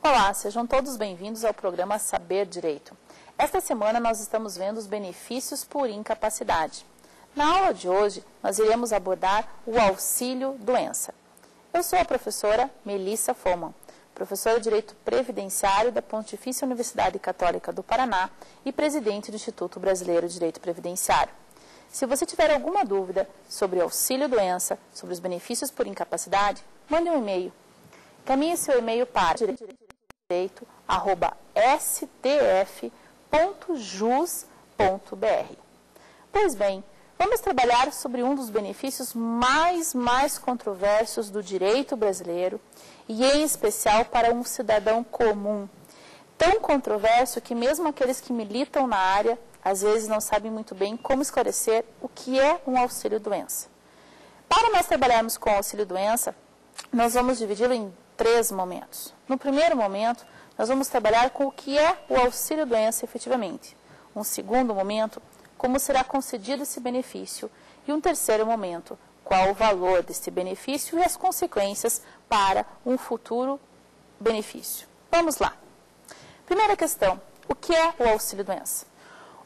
Olá, sejam todos bem-vindos ao programa Saber Direito. Esta semana nós estamos vendo os benefícios por incapacidade. Na aula de hoje, nós iremos abordar o auxílio-doença. Eu sou a professora Melissa Foman, professora de Direito Previdenciário da Pontifícia Universidade Católica do Paraná e presidente do Instituto Brasileiro de Direito Previdenciário. Se você tiver alguma dúvida sobre o auxílio-doença, sobre os benefícios por incapacidade, mande um e-mail. Encaminhe seu e-mail para direito@stf.jus.br. Pois bem, vamos trabalhar sobre um dos benefícios mais controversos do direito brasileiro e, em especial, para um cidadão comum. Tão controverso que mesmo aqueles que militam na área, às vezes não sabem muito bem como esclarecer o que é um auxílio-doença. Para nós trabalharmos com o auxílio-doença, nós vamos dividi-lo em 3 momentos. No primeiro momento, nós vamos trabalhar com o que é o auxílio-doença efetivamente. Um segundo momento, como será concedido esse benefício. E um terceiro momento, qual o valor desse benefício e as consequências para um futuro benefício. Vamos lá. Primeira questão, o que é o auxílio-doença?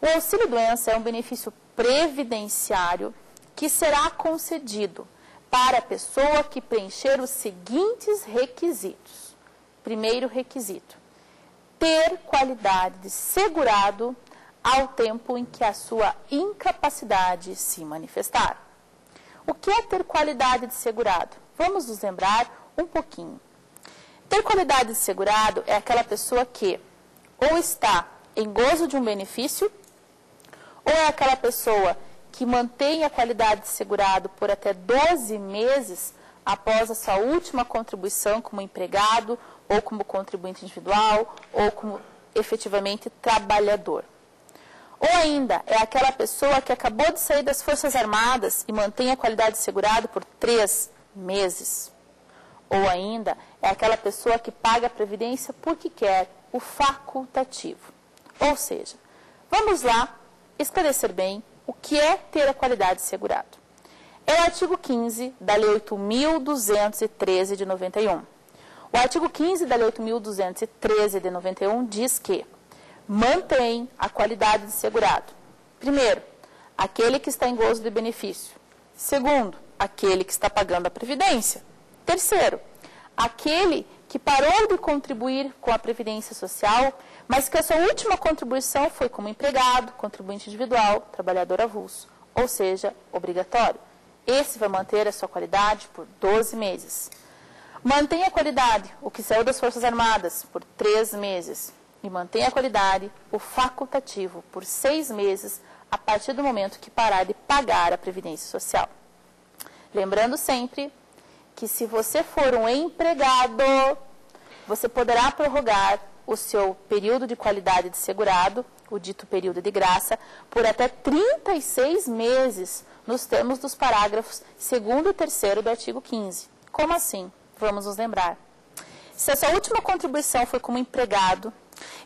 O auxílio-doença é um benefício previdenciário que será concedido para a pessoa que preencher os seguintes requisitos. Primeiro requisito, ter qualidade de segurado ao tempo em que a sua incapacidade se manifestar. O que é ter qualidade de segurado? Vamos nos lembrar um pouquinho. Ter qualidade de segurado é aquela pessoa que ou está em gozo de um benefício, ou é aquela pessoa que mantém a qualidade de segurado por até 12 meses após a sua última contribuição como empregado, ou como contribuinte individual, ou como efetivamente trabalhador. Ou ainda, é aquela pessoa que acabou de sair das Forças Armadas e mantém a qualidade de segurado por 3 meses. Ou ainda, é aquela pessoa que paga a previdência porque quer o facultativo. Ou seja, vamos lá esclarecer bem o que é ter a qualidade de segurado. É o artigo 15 da Lei 8.213 de 91. O artigo 15 da Lei 8.213 de 91 diz que mantém a qualidade de segurado. Primeiro, aquele que está em gozo de benefício. Segundo, aquele que está pagando a previdência. Terceiro, aquele que parou de contribuir com a Previdência Social, mas que a sua última contribuição foi como empregado, contribuinte individual, trabalhador avulso, ou seja, obrigatório. Esse vai manter a sua qualidade por 12 meses. Mantém a qualidade, o que saiu das Forças Armadas, por 3 meses. E mantém a qualidade, o facultativo, por 6 meses, a partir do momento que parar de pagar a Previdência Social. Lembrando sempre que se você for um empregado, você poderá prorrogar o seu período de qualidade de segurado, o dito período de graça, por até 36 meses, nos termos dos parágrafos 2º e 3º do artigo 15. Como assim? Vamos nos lembrar. Se a sua última contribuição foi como empregado,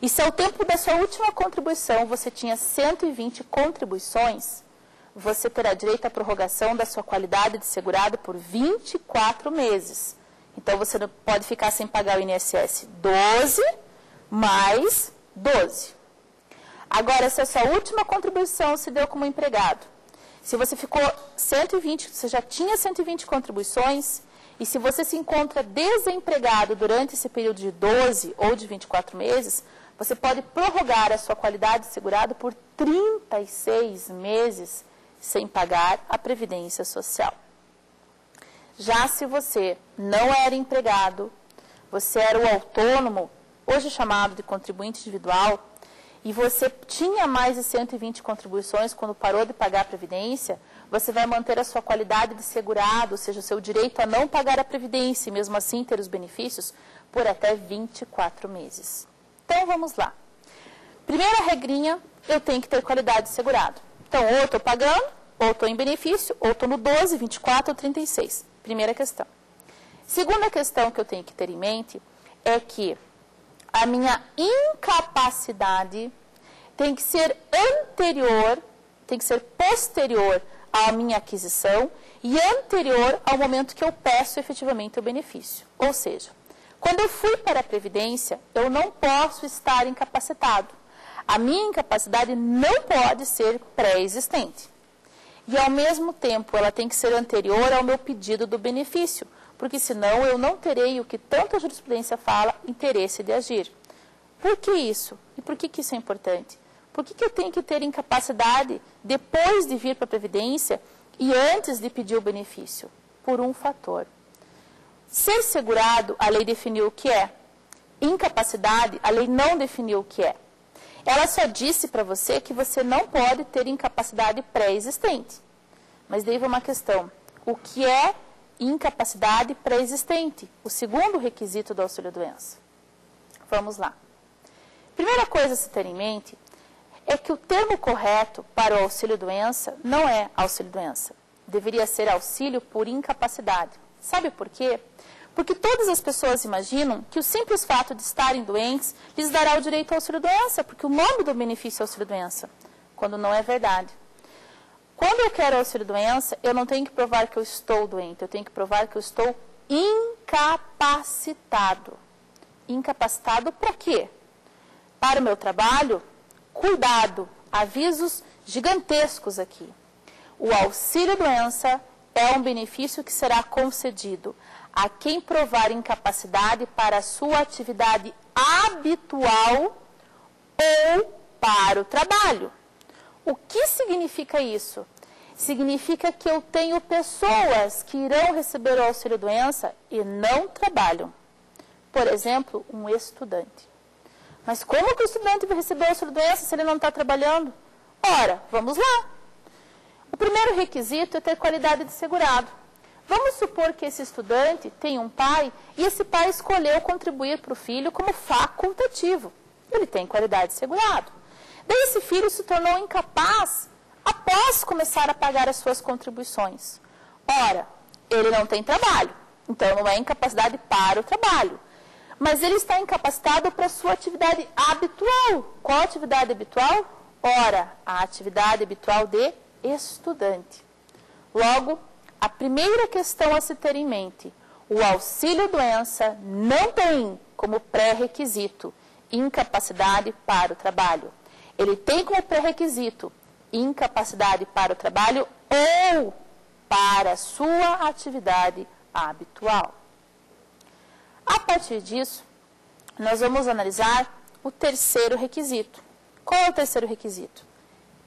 e se ao tempo da sua última contribuição você tinha 120 contribuições, você terá direito à prorrogação da sua qualidade de segurado por 24 meses. Então, você não pode ficar sem pagar o INSS 12 mais 12. Agora, se a sua última contribuição se deu como empregado, se você ficou 120, você já tinha 120 contribuições, e se você se encontra desempregado durante esse período de 12 ou de 24 meses, você pode prorrogar a sua qualidade de segurado por 36 meses sem pagar a Previdência Social. Já se você não era empregado, você era o autônomo, hoje chamado de contribuinte individual, e você tinha mais de 120 contribuições quando parou de pagar a Previdência, você vai manter a sua qualidade de segurado, ou seja, o seu direito a não pagar a Previdência e mesmo assim ter os benefícios, por até 24 meses. Então, vamos lá. Primeira regrinha, eu tenho que ter qualidade de segurado. Então, ou eu estou pagando, ou estou em benefício, ou estou no 12, 24 ou 36. Primeira questão. Segunda questão que eu tenho que ter em mente é que a minha incapacidade tem que ser anterior, tem que ser posterior à minha aquisição e anterior ao momento que eu peço efetivamente o benefício. Ou seja, Quando eu fui para a Previdência, eu não posso estar incapacitado. A minha incapacidade não pode ser pré-existente. E, ao mesmo tempo, ela tem que ser anterior ao meu pedido do benefício, porque senão eu não terei o que tanto a jurisprudência fala, interesse de agir. Por que isso? E por que isso é importante? Por que eu tenho que ter incapacidade depois de vir para a Previdência e antes de pedir o benefício? Por um fator. Ser segurado, a lei definiu o que é. Incapacidade, a lei não definiu o que é. Ela só disse para você que você não pode ter incapacidade pré-existente. Mas daí vem uma questão. O que é incapacidade pré-existente? O segundo requisito do auxílio-doença. Vamos lá. Primeira coisa a se ter em mente é que o termo correto para o auxílio-doença não é auxílio-doença. Deveria ser auxílio por incapacidade. Sabe por quê? Porque todas as pessoas imaginam que o simples fato de estarem doentes lhes dará o direito ao auxílio-doença, porque o nome do benefício é auxílio-doença, quando não é verdade. Quando eu quero auxílio-doença, eu não tenho que provar que eu estou doente, eu tenho que provar que eu estou incapacitado. Incapacitado para quê? Para o meu trabalho? Cuidado, avisos gigantescos aqui. O auxílio-doença é um benefício que será concedido a quem provar incapacidade para a sua atividade habitual ou para o trabalho. O que significa isso? Significa que eu tenho pessoas que irão receber o auxílio-doença e não trabalham. Por exemplo, um estudante. Mas como que o estudante vai receber o auxílio-doença se ele não está trabalhando? Ora, vamos lá. O primeiro requisito é ter qualidade de segurado. Vamos supor que esse estudante tem um pai e esse pai escolheu contribuir para o filho como facultativo. Ele tem qualidade de segurado. Daí esse filho se tornou incapaz após começar a pagar as suas contribuições. Ora, ele não tem trabalho, então não é incapacidade para o trabalho. Mas ele está incapacitado para a sua atividade habitual. Qual a atividade habitual? Ora, a atividade habitual de estudante. Logo, a primeira questão a se ter em mente, o auxílio-doença não tem como pré-requisito incapacidade para o trabalho. Ele tem como pré-requisito incapacidade para o trabalho ou para a sua atividade habitual. A partir disso, nós vamos analisar o terceiro requisito. Qual é o terceiro requisito?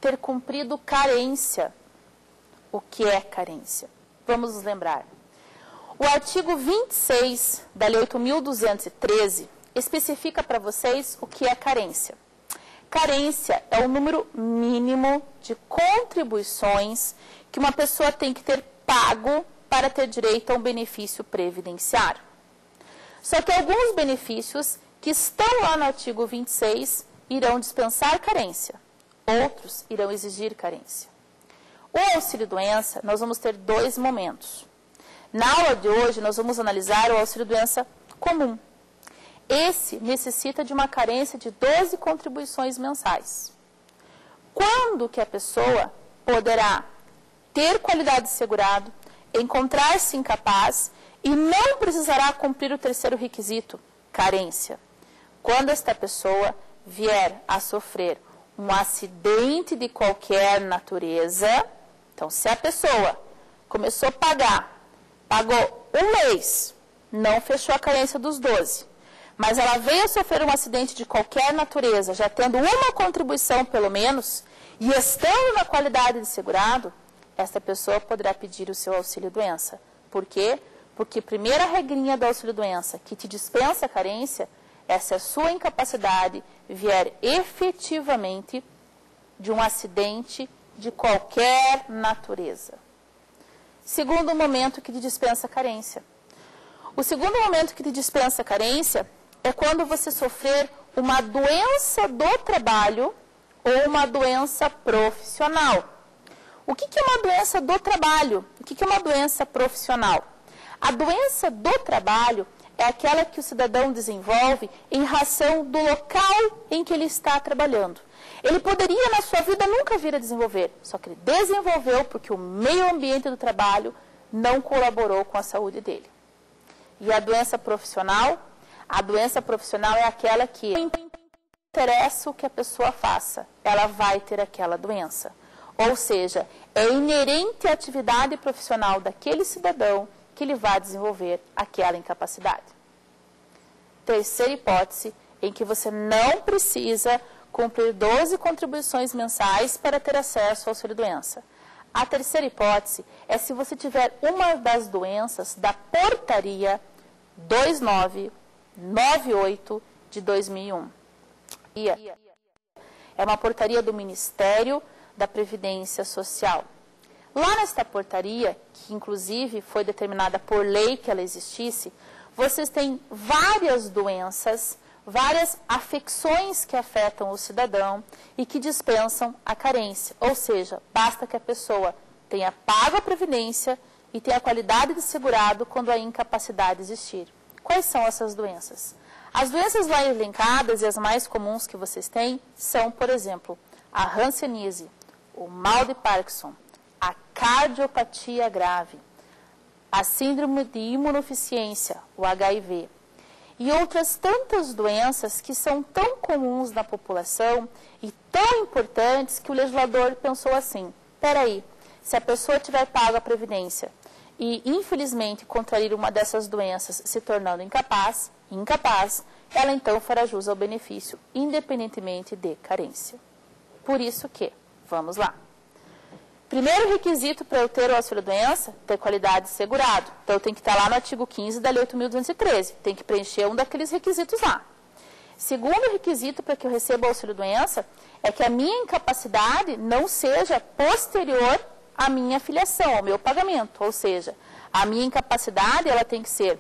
Ter cumprido carência. O que é carência? Vamos nos lembrar. O artigo 26 da Lei 8.213 especifica para vocês o que é carência. Carência é o número mínimo de contribuições que uma pessoa tem que ter pago para ter direito a um benefício previdenciário. Só que alguns benefícios que estão lá no artigo 26 irão dispensar carência, outros irão exigir carência. O auxílio-doença, nós vamos ter dois momentos. Na aula de hoje, nós vamos analisar o auxílio-doença comum. Esse necessita de uma carência de 12 contribuições mensais. Quando que a pessoa poderá ter qualidade de segurado, encontrar-se incapaz e não precisará cumprir o terceiro requisito, carência? Quando esta pessoa vier a sofrer um acidente de qualquer natureza. Então, se a pessoa começou a pagar, pagou um mês, não fechou a carência dos 12, mas ela veio a sofrer um acidente de qualquer natureza, já tendo uma contribuição pelo menos, e estando na qualidade de segurado, esta pessoa poderá pedir o seu auxílio-doença. Por quê? Porque a primeira regrinha do auxílio-doença que te dispensa a carência é se a sua incapacidade vier efetivamente de um acidente de qualquer natureza. Segundo momento que te dispensa a carência. O segundo momento que te dispensa a carência é quando você sofrer uma doença do trabalho ou uma doença profissional. O que é uma doença do trabalho? O que é uma doença profissional? A doença do trabalho é aquela que o cidadão desenvolve em razão do local em que ele está trabalhando. Ele poderia, na sua vida, nunca vir a desenvolver, só que ele desenvolveu porque o meio ambiente do trabalho não colaborou com a saúde dele. E a doença profissional A doença profissional é aquela que não interessa o que a pessoa faça, ela vai ter aquela doença. Ou seja, é inerente à atividade profissional daquele cidadão que ele vai desenvolver aquela incapacidade. Terceira hipótese, em que você não precisa cumprir 12 contribuições mensais para ter acesso ao auxílio-doença. A terceira hipótese é se você tiver uma das doenças da portaria 2998 de 2001. É uma portaria do Ministério da Previdência Social. Lá nesta portaria, que inclusive foi determinada por lei que ela existisse, vocês têm várias doenças, várias afecções que afetam o cidadão e que dispensam a carência. Ou seja, basta que a pessoa tenha pago a previdência e tenha a qualidade de segurado quando a incapacidade existir. Quais são essas doenças? As doenças lá elencadas e as mais comuns que vocês têm são, por exemplo, a hanseníase, o mal de Parkinson, a cardiopatia grave, a síndrome de imunodeficiência, o HIV, e outras tantas doenças que são tão comuns na população e tão importantes que o legislador pensou assim, peraí, se a pessoa tiver pago a previdência e, infelizmente, contrair uma dessas doenças se tornando incapaz, ela então fará jus ao benefício, independentemente de carência. Por isso que, vamos lá. Primeiro requisito para eu ter o auxílio-doença, ter qualidade de segurado. Então, eu tenho que estar lá no artigo 15 da Lei 8.213. Tem que preencher um daqueles requisitos lá. Segundo requisito para que eu receba o auxílio-doença é que a minha incapacidade não seja posterior à minha filiação, ao meu pagamento. Ou seja, a minha incapacidade ela tem que ser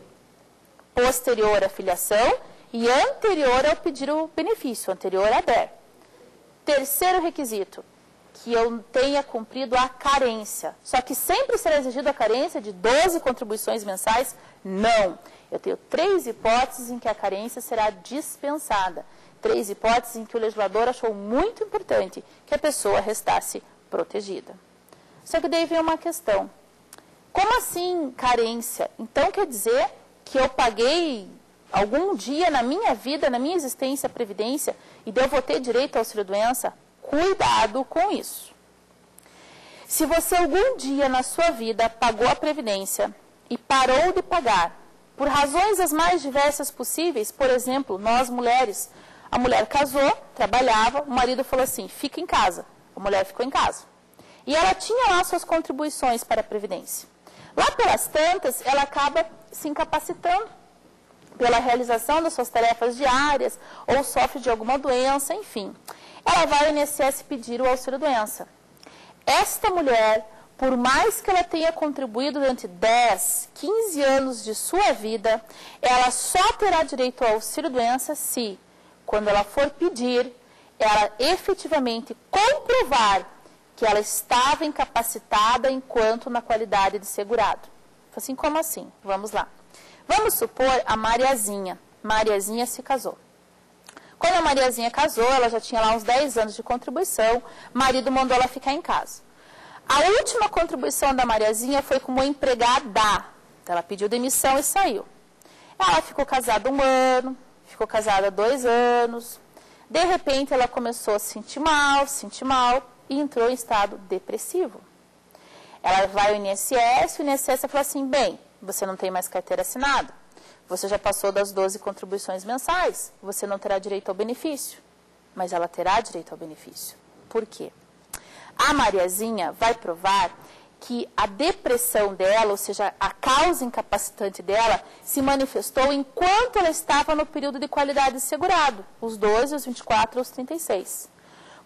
posterior à filiação e anterior ao pedir o benefício, anterior à DER. Terceiro requisito, que eu tenha cumprido a carência. Só que sempre será exigido a carência de 12 contribuições mensais? Não. Eu tenho 3 hipóteses em que a carência será dispensada. 3 hipóteses em que o legislador achou muito importante que a pessoa restasse protegida. Só que daí vem uma questão. Como assim carência? Então quer dizer que eu paguei algum dia na minha vida, na minha existência, a previdência, e eu vou ter direito ao auxílio-doença? Cuidado com isso. Se você algum dia na sua vida pagou a previdência e parou de pagar, por razões as mais diversas possíveis, por exemplo, nós mulheres, a mulher casou, trabalhava, o marido falou assim, fica em casa. A mulher ficou em casa. E ela tinha lá suas contribuições para a previdência. Lá pelas tantas, ela acaba se incapacitando pela realização das suas tarefas diárias, ou sofre de alguma doença, enfim. Ela vai ao INSS pedir o auxílio-doença. Esta mulher, por mais que ela tenha contribuído durante 10, 15 anos de sua vida, ela só terá direito ao auxílio-doença se, quando ela for pedir, ela efetivamente comprovar que ela estava incapacitada enquanto na qualidade de segurado. Assim como assim? Vamos lá. Vamos supor a Mariazinha. Mariazinha se casou. Quando a Mariazinha casou, ela já tinha lá uns 10 anos de contribuição, o marido mandou ela ficar em casa. A última contribuição da Mariazinha foi como empregada. Ela pediu demissão e saiu. Ela ficou casada 1 ano, ficou casada 2 anos. De repente, ela começou a se sentir mal e entrou em estado depressivo. Ela vai ao INSS, o INSS fala assim, bem, você não tem mais carteira assinada. Você já passou das 12 contribuições mensais, você não terá direito ao benefício. Mas ela terá direito ao benefício. Por quê? A Mariazinha vai provar que a depressão dela, ou seja, a causa incapacitante dela, se manifestou enquanto ela estava no período de qualidade de segurado, os 12, os 24 e os 36.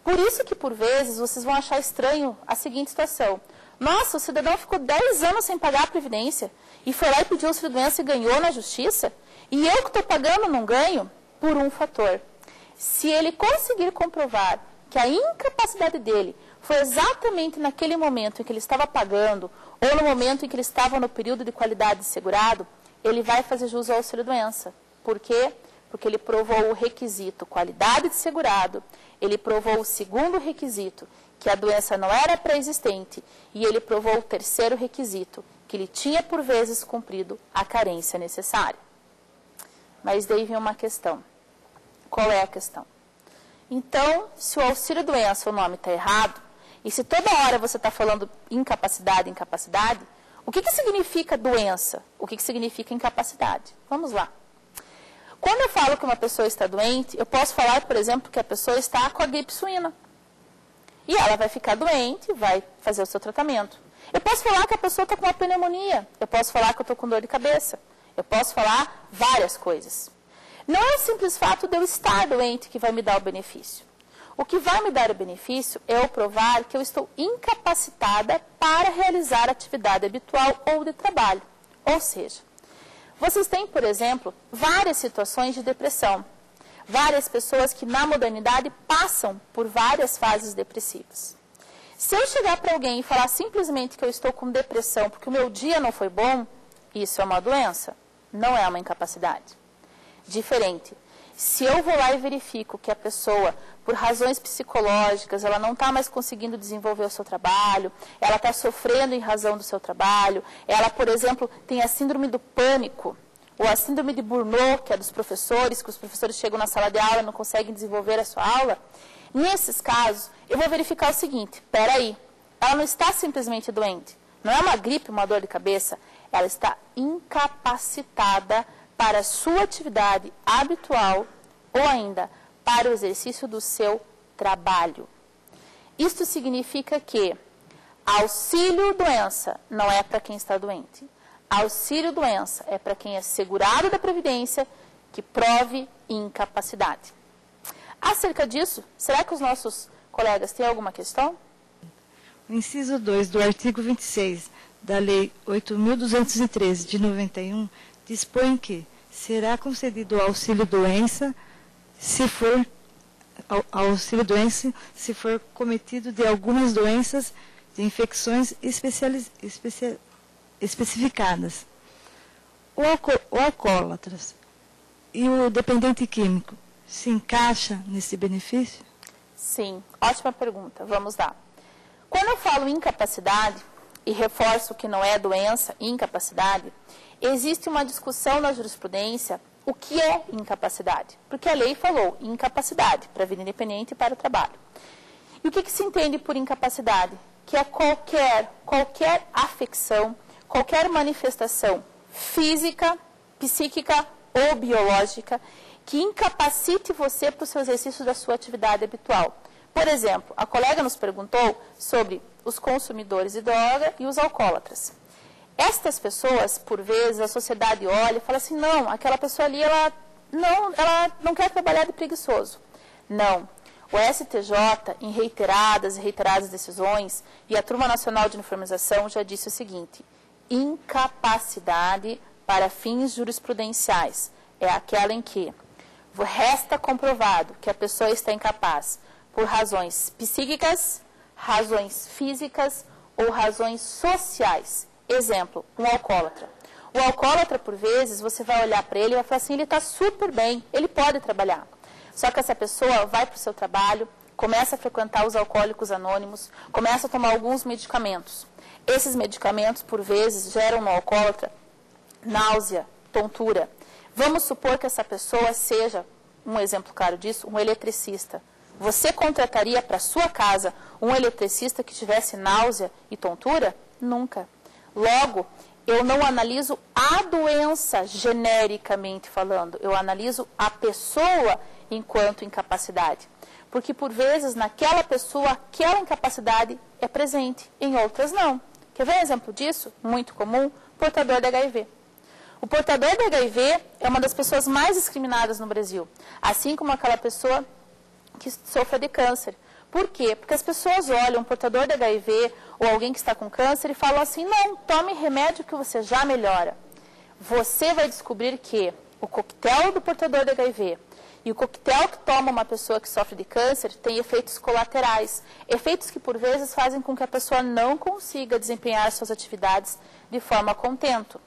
Por isso que, por vezes, vocês vão achar estranho a seguinte situação. Nossa, o cidadão ficou 10 anos sem pagar a previdência e foi lá e pediu auxílio-doença e ganhou na justiça? E eu que estou pagando não ganho? Por um fator. Se ele conseguir comprovar que a incapacidade dele foi exatamente naquele momento em que ele estava pagando ou no momento em que ele estava no período de qualidade de segurado, ele vai fazer jus ao auxílio-doença. Por quê? Porque ele provou o requisito qualidade de segurado, ele provou o segundo requisito, que a doença não era pré-existente, e ele provou o terceiro requisito, que ele tinha por vezes cumprido a carência necessária. Mas daí vem uma questão. Qual é a questão? Então, se o auxílio-doença, o nome está errado, e se toda hora você está falando incapacidade, o que significa doença? O que significa incapacidade? Vamos lá. Quando eu falo que uma pessoa está doente, eu posso falar, por exemplo, que a pessoa está com a gripe suína. E ela vai ficar doente, vai fazer o seu tratamento. Eu posso falar que a pessoa está com uma pneumonia. Eu posso falar que eu estou com dor de cabeça. Eu posso falar várias coisas. Não é o simples fato de eu estar doente que vai me dar o benefício. O que vai me dar o benefício é eu provar que eu estou incapacitada para realizar atividade habitual ou de trabalho. Ou seja, vocês têm, por exemplo, várias situações de depressão. Várias pessoas que na modernidade passam por várias fases depressivas. Se eu chegar para alguém e falar simplesmente que eu estou com depressão porque o meu dia não foi bom, isso é uma doença, não é uma incapacidade. Diferente. Se eu vou lá e verifico que a pessoa, por razões psicológicas, ela não está mais conseguindo desenvolver o seu trabalho, ela está sofrendo em razão do seu trabalho, ela, por exemplo, tem a síndrome do pânico, ou a síndrome de Burnout, que é dos professores, que os professores chegam na sala de aula e não conseguem desenvolver a sua aula. Nesses casos, eu vou verificar o seguinte, peraí, ela não está simplesmente doente, não é uma gripe, uma dor de cabeça, ela está incapacitada para a sua atividade habitual ou ainda para o exercício do seu trabalho. Isto significa que auxílio-doença não é para quem está doente. Auxílio-doença é para quem é segurado da Previdência que prove incapacidade. Acerca disso, será que os nossos colegas têm alguma questão? O inciso 2 do artigo 26 da Lei 8.213 de 91 dispõe que será concedido auxílio-doença se for cometido de algumas doenças de infecções especificadas. O alcoólatras e o dependente químico se encaixa nesse benefício? Sim, ótima pergunta. Vamos lá. Quando eu falo incapacidade, e reforço que não é doença, incapacidade, existe uma discussão na jurisprudência o que é incapacidade. Porque a lei falou incapacidade para a vida independente e para o trabalho. E o que se entende por incapacidade? Que é qualquer afecção, qualquer manifestação física, psíquica ou biológica que incapacite você para o seu exercício da sua atividade habitual. Por exemplo, a colega nos perguntou sobre os consumidores de droga e os alcoólatras. Estas pessoas, por vezes, a sociedade olha e fala assim, não, aquela pessoa ali, ela não quer trabalhar de preguiçoso. Não. O STJ, em reiteradas decisões, e a Turma Nacional de Uniformização já disse o seguinte, incapacidade para fins jurisprudenciais é aquela em que resta comprovado que a pessoa está incapaz por razões psíquicas, razões físicas ou razões sociais. Exemplo, um alcoólatra. O alcoólatra, por vezes, você vai olhar para ele e vai falar assim, ele está super bem, ele pode trabalhar. Só que essa pessoa vai para o seu trabalho, começa a frequentar os alcoólicos anônimos, começa a tomar alguns medicamentos. Esses medicamentos, por vezes, geram no alcoólatra náusea, tontura. Vamos supor que essa pessoa seja, um exemplo claro disso, um eletricista. Você contrataria para sua casa um eletricista que tivesse náusea e tontura? Nunca. Logo, eu não analiso a doença genericamente falando, eu analiso a pessoa enquanto incapacidade. Porque, por vezes, naquela pessoa, aquela incapacidade é presente, em outras não. Quer ver um exemplo disso? Muito comum, portador de HIV. O portador de HIV é uma das pessoas mais discriminadas no Brasil, assim como aquela pessoa que sofre de câncer. Por quê? Porque as pessoas olham um portador de HIV ou alguém que está com câncer e falam assim, não, tome remédio que você já melhora. Você vai descobrir que o coquetel do portador de HIV e o coquetel que toma uma pessoa que sofre de câncer tem efeitos colaterais, efeitos que por vezes fazem com que a pessoa não consiga desempenhar suas atividades de forma a contento.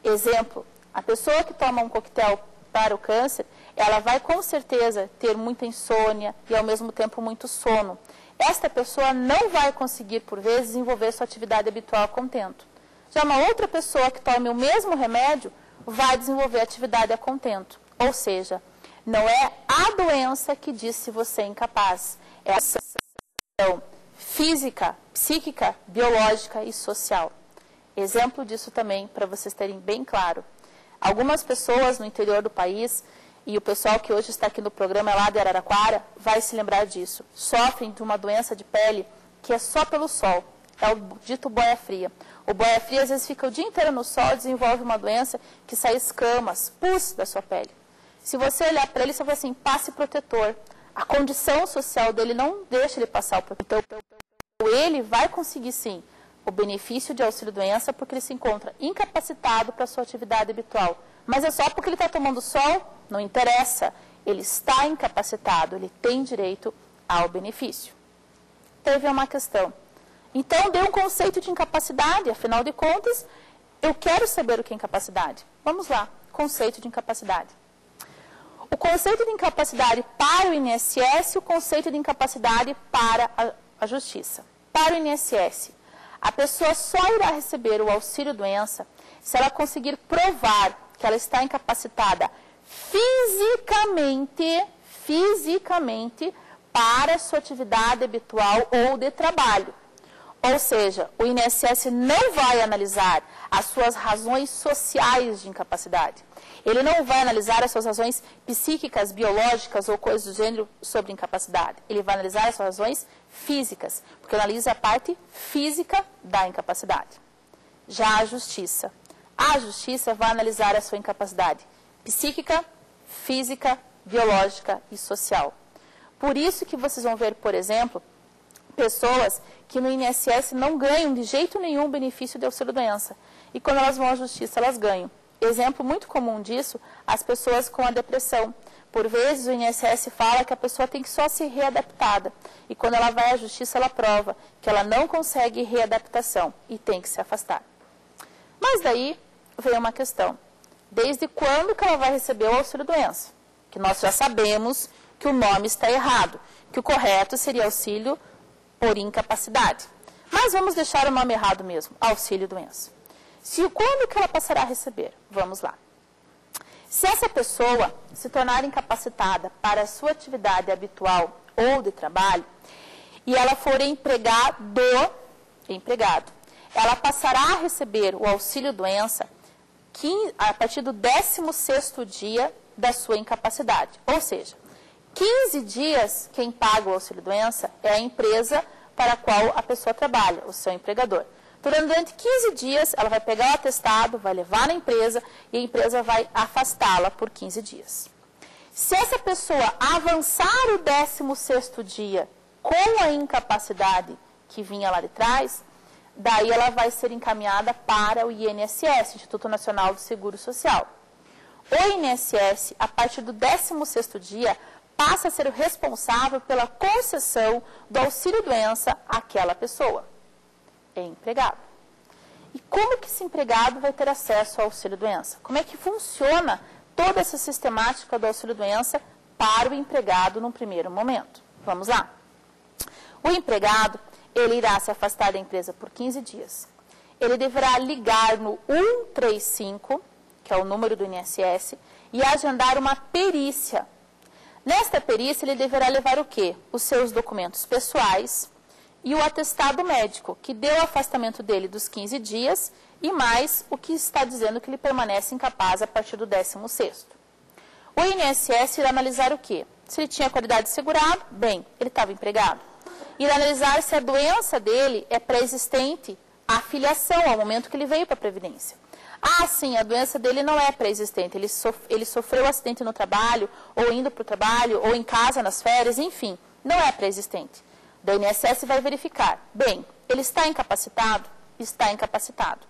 Exemplo, a pessoa que toma um coquetel para o câncer, ela vai com certeza ter muita insônia e ao mesmo tempo muito sono. Esta pessoa não vai conseguir, por vezes, desenvolver sua atividade habitual a contento. Já uma outra pessoa que tome o mesmo remédio vai desenvolver atividade a contento. Ou seja, não é a doença que diz se você é incapaz, é a situação física, psíquica, biológica e social. Exemplo disso também, para vocês terem bem claro. Algumas pessoas no interior do país, e o pessoal que hoje está aqui no programa lá de Araraquara, vai se lembrar disso. Sofrem de uma doença de pele que é só pelo sol. É o dito boia fria. O boia fria, às vezes, fica o dia inteiro no sol e desenvolve uma doença que sai escamas, pus da sua pele. Se você olhar para ele, você vai assim, passe protetor. A condição social dele não deixa ele passar o protetor. Ele vai conseguir, sim, o benefício de auxílio-doença porque ele se encontra incapacitado para a sua atividade habitual. Mas é só porque ele está tomando sol? Não interessa. Ele está incapacitado, ele tem direito ao benefício. Teve uma questão. Então, deu um conceito de incapacidade, afinal de contas, eu quero saber o que é incapacidade. Vamos lá, conceito de incapacidade. O conceito de incapacidade para o INSS e o conceito de incapacidade para a Justiça. Para o INSS, a pessoa só irá receber o auxílio-doença se ela conseguir provar que ela está incapacitada fisicamente para a sua atividade habitual ou de trabalho. Ou seja, o INSS não vai analisar as suas razões sociais de incapacidade. Ele não vai analisar as suas razões psíquicas, biológicas ou coisas do gênero sobre incapacidade. Ele vai analisar as suas razões físicas, porque analisa a parte física da incapacidade. Já a Justiça vai analisar a sua incapacidade psíquica, física, biológica e social. Por isso que vocês vão ver, por exemplo, pessoas que no INSS não ganham de jeito nenhum o benefício de auxílio-doença. E quando elas vão à Justiça, elas ganham. Exemplo muito comum disso, as pessoas com a depressão. Por vezes o INSS fala que a pessoa tem que só ser readaptada. E quando ela vai à Justiça, ela prova que ela não consegue readaptação e tem que se afastar. Mas daí vem uma questão. Desde quando que ela vai receber o auxílio-doença? Que nós já sabemos que o nome está errado, que o correto seria auxílio por incapacidade. Mas vamos deixar o nome errado mesmo, auxílio-doença. Quando que ela passará a receber? Vamos lá. Se essa pessoa se tornar incapacitada para a sua atividade habitual ou de trabalho, e ela for empregado, ela passará a receber o auxílio-doença a partir do 16º dia da sua incapacidade. Ou seja, 15 dias quem paga o auxílio-doença é a empresa para a qual a pessoa trabalha, o seu empregador. Durante 15 dias, ela vai pegar o atestado, vai levar na empresa e a empresa vai afastá-la por 15 dias. Se essa pessoa avançar o 16º dia com a incapacidade que vinha lá de trás, daí ela vai ser encaminhada para o INSS, Instituto Nacional do Seguro Social. O INSS, a partir do 16º dia, passa a ser o responsável pela concessão do auxílio-doença àquela pessoa. É empregado. E como que esse empregado vai ter acesso ao auxílio-doença? Como é que funciona toda essa sistemática do auxílio-doença para o empregado num primeiro momento? Vamos lá. O empregado, ele irá se afastar da empresa por 15 dias. Ele deverá ligar no 135, que é o número do INSS, e agendar uma perícia. Nesta perícia, ele deverá levar o quê? Os seus documentos pessoais e o atestado médico, que deu o afastamento dele dos 15 dias e mais o que está dizendo que ele permanece incapaz a partir do 16º. O INSS irá analisar o quê? Se ele tinha qualidade segurada, bem, ele estava empregado. Irá analisar se a doença dele é pré-existente à filiação, ao momento que ele veio para a Previdência. Ah, sim, a doença dele não é pré-existente, ele sofreu um acidente no trabalho, ou indo para o trabalho, ou em casa, nas férias, enfim, não é pré-existente. O INSS vai verificar. Bem, ele está incapacitado? Está incapacitado.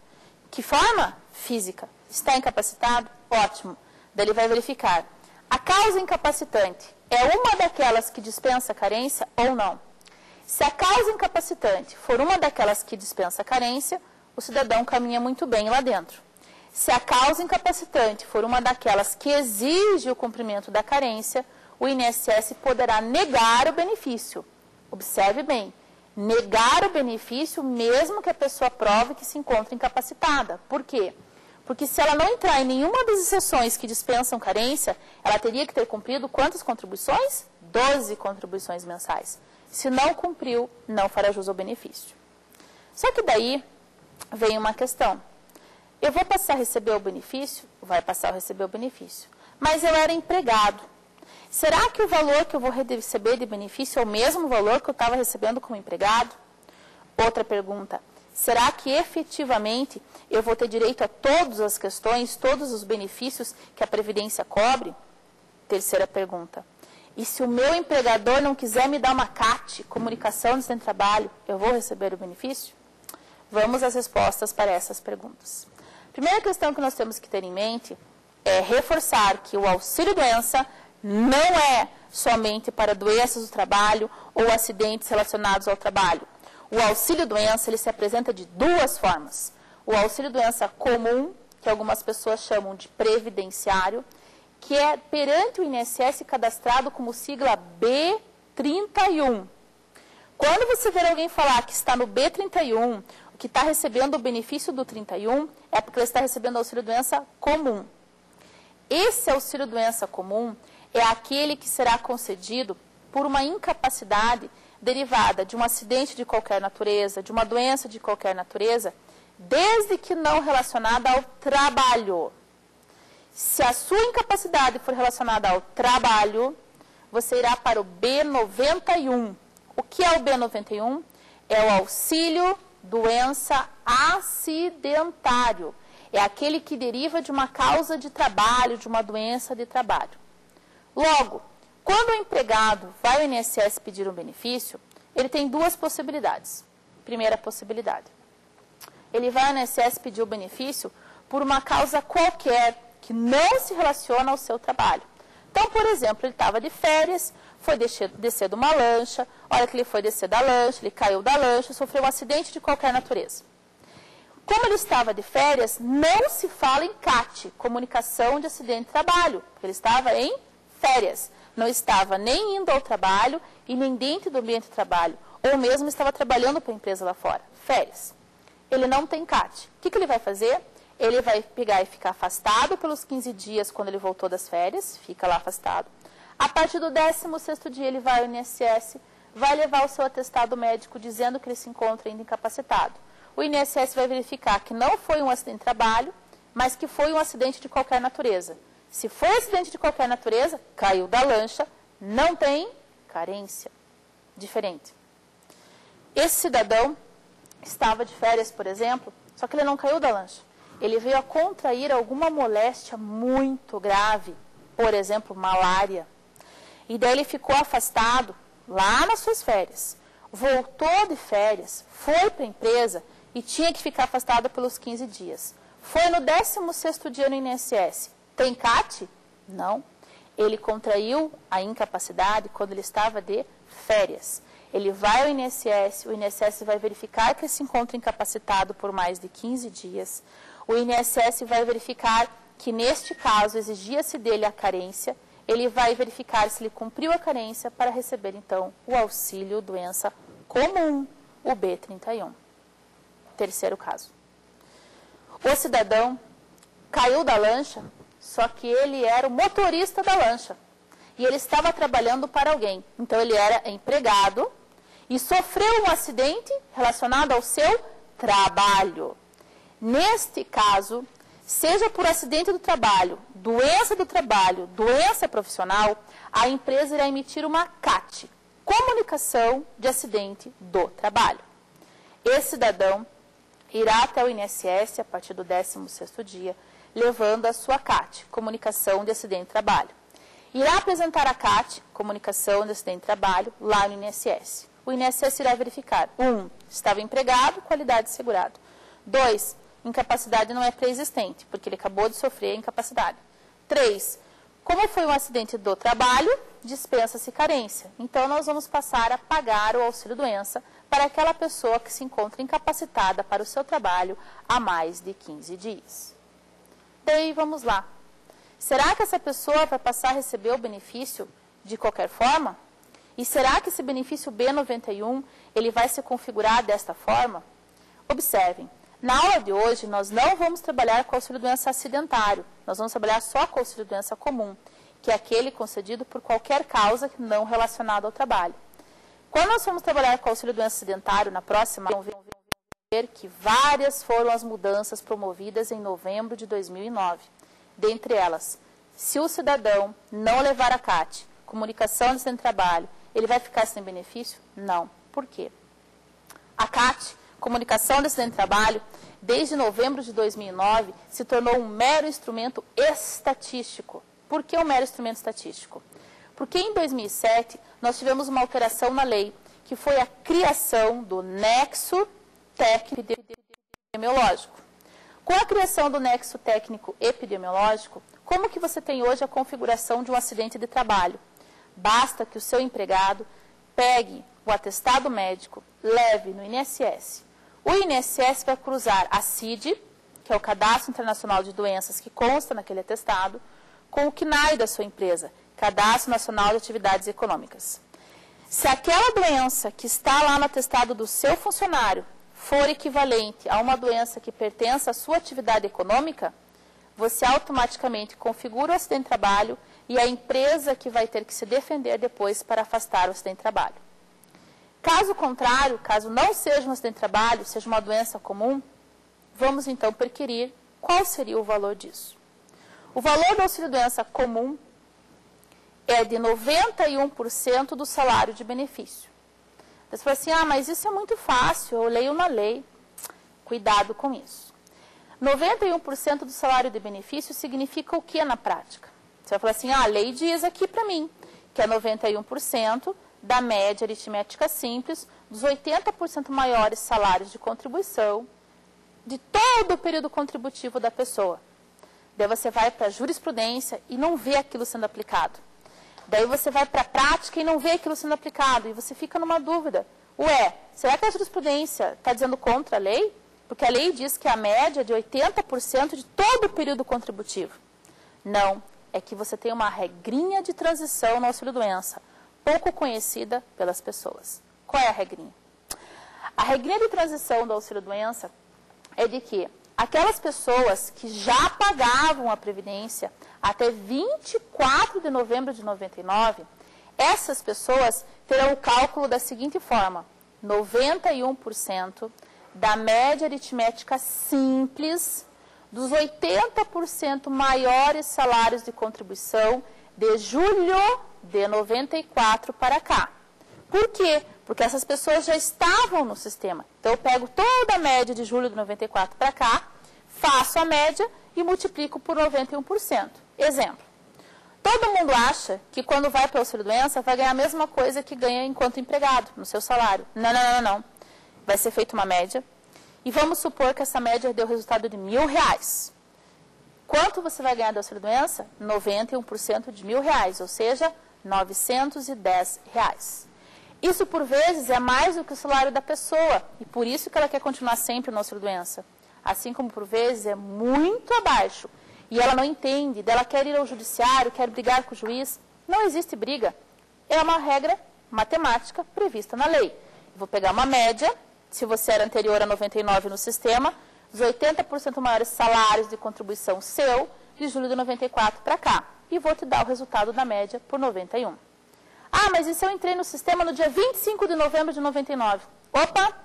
Que forma? Física. Está incapacitado? Ótimo. Daí ele vai verificar. A causa incapacitante é uma daquelas que dispensa carência ou não? Se a causa incapacitante for uma daquelas que dispensa carência, o cidadão caminha muito bem lá dentro. Se a causa incapacitante for uma daquelas que exige o cumprimento da carência, o INSS poderá negar o benefício. Observe bem, negar o benefício mesmo que a pessoa prove que se encontra incapacitada. Por quê? Porque se ela não entrar em nenhuma das exceções que dispensam carência, ela teria que ter cumprido quantas contribuições? 12 contribuições mensais. Se não cumpriu, não fará jus ao benefício. Só que daí vem uma questão. Eu vou passar a receber o benefício? Vai passar a receber o benefício. Mas eu era empregado. Será que o valor que eu vou receber de benefício é o mesmo valor que eu estava recebendo como empregado? Outra pergunta. Será que efetivamente eu vou ter direito a todas as questões, todos os benefícios que a Previdência cobre? Terceira pergunta. E se o meu empregador não quiser me dar uma CAT, comunicação de acidente de trabalho, eu vou receber o benefício? Vamos às respostas para essas perguntas. Primeira questão que nós temos que ter em mente é reforçar que o auxílio-doença não é somente para doenças do trabalho ou acidentes relacionados ao trabalho. O auxílio-doença ele se apresenta de duas formas. O auxílio-doença comum, que algumas pessoas chamam de previdenciário, que é perante o INSS cadastrado como sigla B31. Quando você ver alguém falar que está no B31, que está recebendo o benefício do 31, é porque ele está recebendo auxílio-doença comum. Esse auxílio-doença comum é aquele que será concedido por uma incapacidade derivada de um acidente de qualquer natureza, de uma doença de qualquer natureza, desde que não relacionada ao trabalho. Se a sua incapacidade for relacionada ao trabalho, você irá para o B91. O que é o B91? É o auxílio doença acidentário. É aquele que deriva de uma causa de trabalho, de uma doença de trabalho. Logo, quando o empregado vai ao INSS pedir um benefício, ele tem duas possibilidades. Primeira possibilidade. Ele vai ao INSS pedir o benefício por uma causa qualquer que não se relaciona ao seu trabalho. Então, por exemplo, ele estava de férias, foi descer de uma lancha, a hora que ele foi descer da lancha, ele caiu da lancha, sofreu um acidente de qualquer natureza. Como ele estava de férias, não se fala em CAT, comunicação de acidente de trabalho, porque ele estava em férias. Não estava nem indo ao trabalho e nem dentro do ambiente de trabalho, ou mesmo estava trabalhando para a empresa lá fora. Férias. Ele não tem CAT. O que ele vai fazer? Ele vai pegar e ficar afastado pelos 15 dias quando ele voltou das férias, fica lá afastado. A partir do 16º dia ele vai ao INSS, vai levar o seu atestado médico dizendo que ele se encontra ainda incapacitado. O INSS vai verificar que não foi um acidente de trabalho, mas que foi um acidente de qualquer natureza. Se foi acidente de qualquer natureza, caiu da lancha, não tem carência. Diferente. Esse cidadão estava de férias, por exemplo, só que ele não caiu da lancha. Ele veio a contrair alguma moléstia muito grave, por exemplo, malária. E daí ele ficou afastado lá nas suas férias. Voltou de férias, foi para a empresa e tinha que ficar afastado pelos 15 dias. Foi no 16º dia no INSS. Tem CAT? Não. Ele contraiu a incapacidade quando ele estava de férias. Ele vai ao INSS, o INSS vai verificar que ele se encontra incapacitado por mais de 15 dias. O INSS vai verificar que, neste caso, exigia-se dele a carência. Ele vai verificar se ele cumpriu a carência para receber, então, o auxílio doença comum, o B31. Terceiro caso. O cidadão caiu da lancha, só que ele era o motorista da lancha. E ele estava trabalhando para alguém. Então, ele era empregado e sofreu um acidente relacionado ao seu trabalho. Neste caso, seja por acidente do trabalho, doença profissional, a empresa irá emitir uma CAT, comunicação de acidente do trabalho. Esse cidadão irá até o INSS a partir do 16º dia, levando a sua CAT, comunicação de acidente de trabalho. Irá apresentar a CAT, comunicação de acidente de trabalho, lá no INSS. O INSS irá verificar: 1. Estava empregado, qualidade segurado. 2. Incapacidade não é pré-existente, porque ele acabou de sofrer a incapacidade. 3. Como foi um acidente do trabalho, dispensa-se carência. Então, nós vamos passar a pagar o auxílio-doença para aquela pessoa que se encontra incapacitada para o seu trabalho há mais de 15 dias. Daí, vamos lá. Será que essa pessoa vai passar a receber o benefício de qualquer forma? E será que esse benefício B91 ele vai se configurar desta forma? Observem. Na aula de hoje, nós não vamos trabalhar com auxílio-doença acidentário, nós vamos trabalhar só com auxílio-doença comum, que é aquele concedido por qualquer causa não relacionada ao trabalho. Quando nós vamos trabalhar com auxílio-doença acidentário, na próxima, vamos ver que várias foram as mudanças promovidas em novembro de 2009. Dentre elas, se o cidadão não levar a CAT, comunicação de acidente de trabalho, ele vai ficar sem benefício? Não. Por quê? A CAT, comunicação de acidente de trabalho, desde novembro de 2009, se tornou um mero instrumento estatístico. Por que um mero instrumento estatístico? Porque em 2007, nós tivemos uma alteração na lei, que foi a criação do nexo técnico epidemiológico. Com a criação do nexo técnico epidemiológico, como que você tem hoje a configuração de um acidente de trabalho? Basta que o seu empregado pegue o atestado médico, leve no INSS. O INSS vai cruzar a CID, que é o Cadastro Internacional de Doenças que consta naquele atestado, com o CNAE da sua empresa, Cadastro Nacional de Atividades Econômicas. Se aquela doença que está lá no atestado do seu funcionário for equivalente a uma doença que pertence à sua atividade econômica, você automaticamente configura o acidente de trabalho e a empresa que vai ter que se defender depois para afastar o acidente de trabalho. Caso contrário, caso não seja um acidente de trabalho, seja uma doença comum, vamos então perquirir qual seria o valor disso. O valor do auxílio-doença comum é de 91% do salário de benefício. Você fala assim, mas isso é muito fácil, eu leio na lei. Cuidado com isso. 91% do salário de benefício significa o que na prática? Você vai falar assim, a lei diz aqui para mim, que é 91% da média aritmética simples, dos 80% maiores salários de contribuição, de todo o período contributivo da pessoa. Daí você vai para a jurisprudência e não vê aquilo sendo aplicado. Daí você vai para a prática e não vê aquilo sendo aplicado. E você fica numa dúvida. Ué, será que a jurisprudência está dizendo contra a lei? Porque a lei diz que a média é de 80% de todo o período contributivo. Não, é que você tem uma regrinha de transição no auxílio-doença, pouco conhecida pelas pessoas. Qual é a regrinha? A regrinha de transição do auxílio-doença é de que aquelas pessoas que já pagavam a Previdência até 24 de novembro de 99, essas pessoas terão o cálculo da seguinte forma: 91% da média aritmética simples dos 80% maiores salários de contribuição de julho de 94 para cá. Por quê? Porque essas pessoas já estavam no sistema. Então, eu pego toda a média de julho de 94 para cá, faço a média e multiplico por 91%. Exemplo. Todo mundo acha que quando vai para o auxílio-doença vai ganhar a mesma coisa que ganha enquanto empregado, no seu salário. Não. Vai ser feita uma média. E vamos supor que essa média deu resultado de R$1.000. Quanto você vai ganhar do auxílio-doença? 91% de R$1.000, ou seja, R$910. Isso, por vezes, é mais do que o salário da pessoa, e por isso que ela quer continuar sempre no auxílio-doença. Assim como, por vezes, é muito abaixo, e ela não entende, ela quer ir ao judiciário, quer brigar com o juiz. Não existe briga. É uma regra matemática prevista na lei. Eu vou pegar uma média, se você era anterior a 99 no sistema, os 80% maiores salários de contribuição seu, de julho de 94 para cá. E vou te dar o resultado da média por 91. Mas isso eu entrei no sistema no dia 25 de novembro de 99. Opa!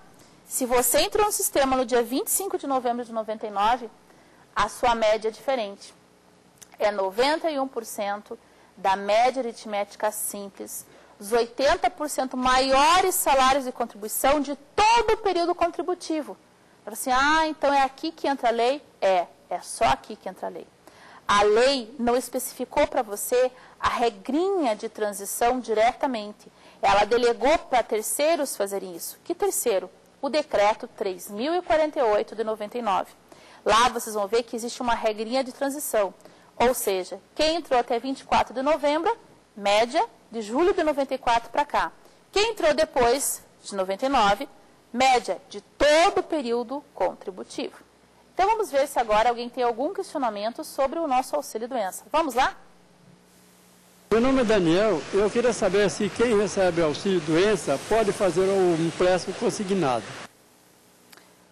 Se você entrou no sistema no dia 25 de novembro de 99, a sua média é diferente. É 91% da média aritmética simples, os 80% maiores salários de contribuição de todo o período contributivo. Assim, então é aqui que entra a lei? É só aqui que entra a lei. A lei não especificou para você a regrinha de transição diretamente. Ela delegou para terceiros fazerem isso. Que terceiro? O decreto 3.048 de 99. Lá vocês vão ver que existe uma regrinha de transição. Ou seja, quem entrou até 24 de novembro, média de julho de 94 para cá. Quem entrou depois de 99, média de todo o período contributivo. Então, vamos ver se agora alguém tem algum questionamento sobre o nosso auxílio-doença. Vamos lá? Meu nome é Daniel. Eu queria saber se quem recebe auxílio-doença pode fazer um empréstimo consignado.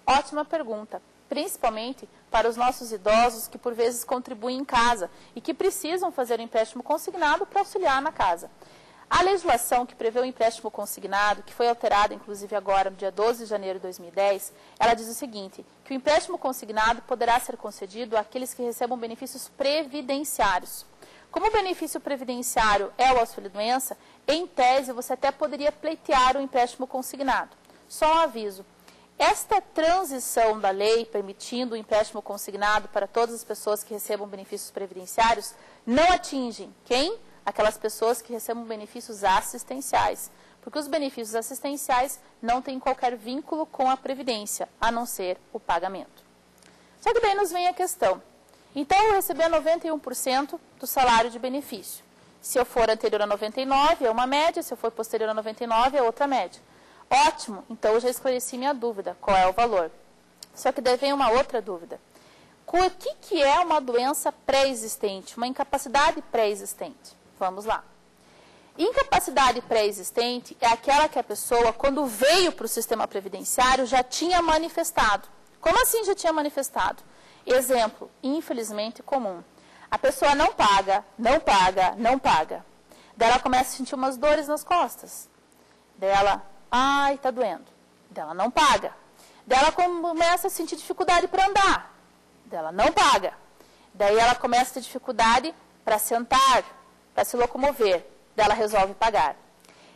Ótima pergunta. principalmente para os nossos idosos que por vezes contribuem em casa e que precisam fazer o empréstimo consignado para auxiliar na casa. A legislação que prevê o empréstimo consignado, que foi alterada inclusive agora no dia 12 de janeiro de 2010, ela diz o seguinte, que o empréstimo consignado poderá ser concedido àqueles que recebam benefícios previdenciários. Como o benefício previdenciário é o auxílio-doença, em tese você até poderia pleitear o empréstimo consignado. Só um aviso, esta transição da lei permitindo o empréstimo consignado para todas as pessoas que recebam benefícios previdenciários não atingem quem? Aquelas pessoas que recebam benefícios assistenciais, porque os benefícios assistenciais não têm qualquer vínculo com a Previdência, a não ser o pagamento. Só que daí nos vem a questão. Então, eu vou receber 91% do salário de benefício. Se eu for anterior a 99, é uma média, se eu for posterior a 99, é outra média. Ótimo, então eu já esclareci minha dúvida, qual é o valor. Só que daí vem uma outra dúvida. O que é uma doença pré-existente, uma incapacidade pré-existente? Vamos lá. Incapacidade pré-existente é aquela que a pessoa, quando veio para o sistema previdenciário, já tinha manifestado. Como assim já tinha manifestado? Exemplo, infelizmente comum. A pessoa não paga, não paga, não paga. Daí ela começa a sentir umas dores nas costas. Daí ela, ai, tá doendo. Daí ela não paga. Daí ela começa a sentir dificuldade para andar. Daí ela não paga. Daí ela começa a ter dificuldade para sentar, para se locomover, daí ela resolve pagar.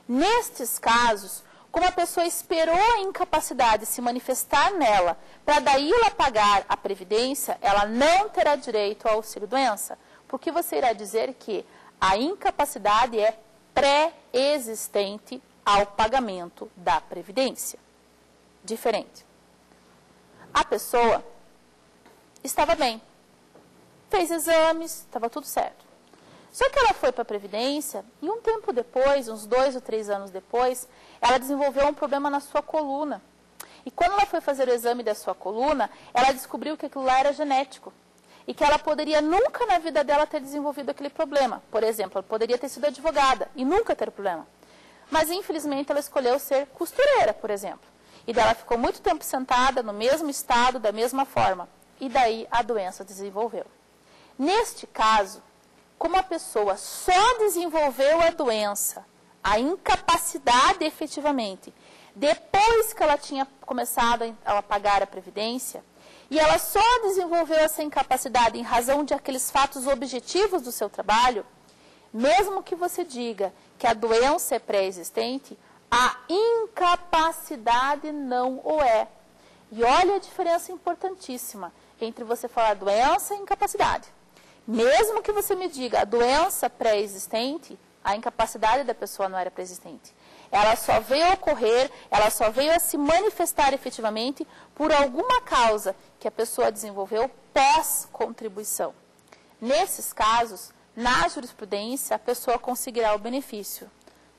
Nestes casos, como a pessoa esperou a incapacidade se manifestar nela, para daí ela pagar a Previdência, ela não terá direito ao auxílio-doença, porque você irá dizer que a incapacidade é pré-existente ao pagamento da Previdência. Diferente. A pessoa estava bem, fez exames, estava tudo certo. Só que ela foi para a Previdência e um tempo depois, uns 2 ou 3 anos depois, ela desenvolveu um problema na sua coluna. E quando ela foi fazer o exame da sua coluna, ela descobriu que aquilo lá era genético. E que ela poderia nunca na vida dela ter desenvolvido aquele problema. Por exemplo, ela poderia ter sido advogada e nunca ter problema. Mas infelizmente ela escolheu ser costureira, por exemplo. E daí ela ficou muito tempo sentada no mesmo estado, da mesma forma. E daí a doença desenvolveu. Neste caso, como a pessoa só desenvolveu a doença, a incapacidade efetivamente, depois que ela tinha começado a pagar a Previdência, e ela só desenvolveu essa incapacidade em razão de aqueles fatos objetivos do seu trabalho, mesmo que você diga que a doença é pré-existente, a incapacidade não o é. E olha a diferença importantíssima entre você falar doença e incapacidade. Mesmo que você me diga a doença pré-existente, a incapacidade da pessoa não era pré-existente. Ela só veio a ocorrer, ela só veio a se manifestar efetivamente por alguma causa que a pessoa desenvolveu pós-contribuição. Nesses casos, na jurisprudência, a pessoa conseguirá o benefício.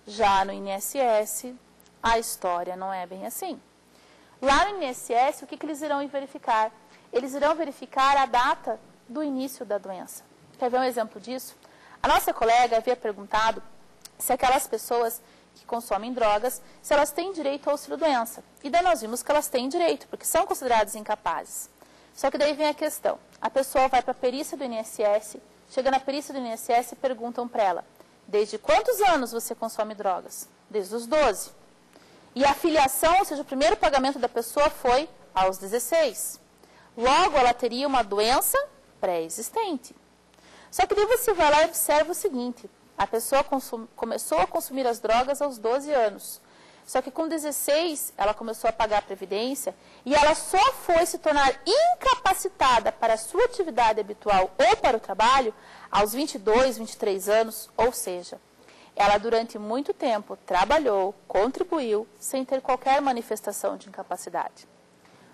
Já no INSS, a história não é bem assim. Lá no INSS, o que eles irão verificar? Eles irão verificar a data do início da doença. Quer ver um exemplo disso? A nossa colega havia perguntado se aquelas pessoas que consomem drogas, se elas têm direito ao auxílio-doença. E daí nós vimos que elas têm direito, porque são consideradas incapazes. Só que daí vem a questão. A pessoa vai para a perícia do INSS, chega na perícia do INSS e perguntam para ela, desde quantos anos você consome drogas? Desde os 12. E a filiação, ou seja, o primeiro pagamento da pessoa foi aos 16. Logo, ela teria uma doença pré-existente. Só que daí você vai lá e observa o seguinte, a pessoa começou a consumir as drogas aos 12 anos. Só que com 16, ela começou a pagar a Previdência e ela só foi se tornar incapacitada para a sua atividade habitual ou para o trabalho aos 22, 23 anos, ou seja, ela durante muito tempo trabalhou, contribuiu, sem ter qualquer manifestação de incapacidade.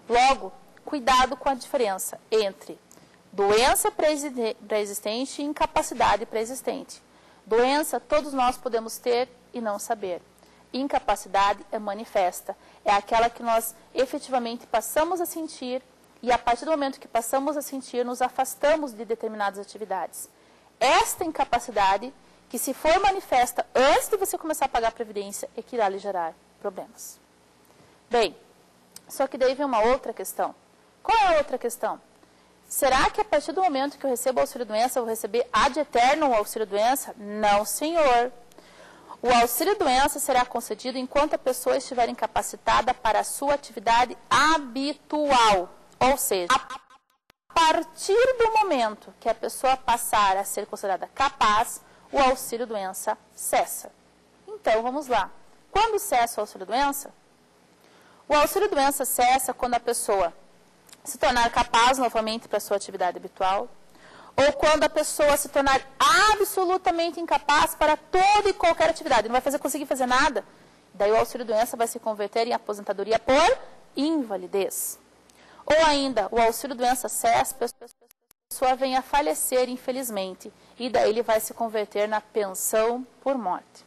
Logo, cuidado com a diferença entre doença pré-existente e incapacidade pré-existente. Doença todos nós podemos ter e não saber. Incapacidade é manifesta, é aquela que nós efetivamente passamos a sentir e a partir do momento que passamos a sentir, nos afastamos de determinadas atividades. Esta incapacidade, que se for manifesta antes de você começar a pagar a Previdência, é que irá lhe gerar problemas. Bem, só que daí vem uma outra questão. Qual é a outra questão? Será que a partir do momento que eu recebo o auxílio-doença, eu vou receber ad eternum o auxílio-doença? Não, senhor. O auxílio-doença será concedido enquanto a pessoa estiver incapacitada para a sua atividade habitual. Ou seja, a partir do momento que a pessoa passar a ser considerada capaz, o auxílio-doença cessa. Então, vamos lá. Quando cessa o auxílio-doença? O auxílio-doença cessa quando a pessoa se tornar capaz novamente para a sua atividade habitual, ou quando a pessoa se tornar absolutamente incapaz para toda e qualquer atividade, não vai conseguir fazer nada, daí o auxílio-doença vai se converter em aposentadoria por invalidez. Ou ainda, o auxílio-doença cessa, a pessoa vem a falecer, infelizmente, e daí ele vai se converter na pensão por morte.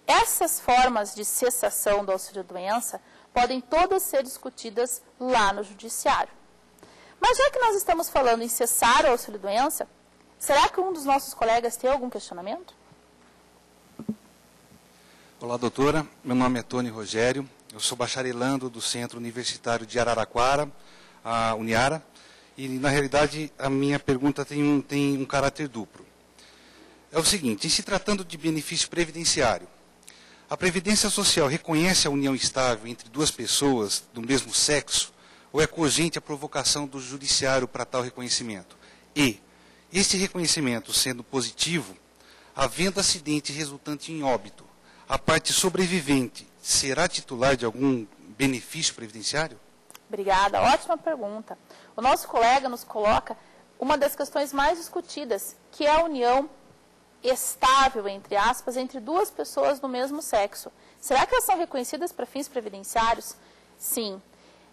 Essas formas de cessação do auxílio-doença podem todas ser discutidas lá no judiciário. Mas já que nós estamos falando em cessar o auxílio-doença, será que um dos nossos colegas tem algum questionamento? Olá, doutora. Meu nome é Tony Rogério. Eu sou bacharelando do Centro Universitário de Araraquara, a Uniara. E, na realidade, a minha pergunta tem um caráter duplo. É o seguinte, em se tratando de benefício previdenciário, a Previdência Social reconhece a união estável entre duas pessoas do mesmo sexo ou é cogente a provocação do judiciário para tal reconhecimento? E, este reconhecimento sendo positivo, havendo acidente resultante em óbito, a parte sobrevivente será titular de algum benefício previdenciário? Obrigada, ótima pergunta. O nosso colega nos coloca uma das questões mais discutidas, que é a união estável, entre aspas, entre duas pessoas do mesmo sexo. Será que elas são reconhecidas para fins previdenciários? Sim.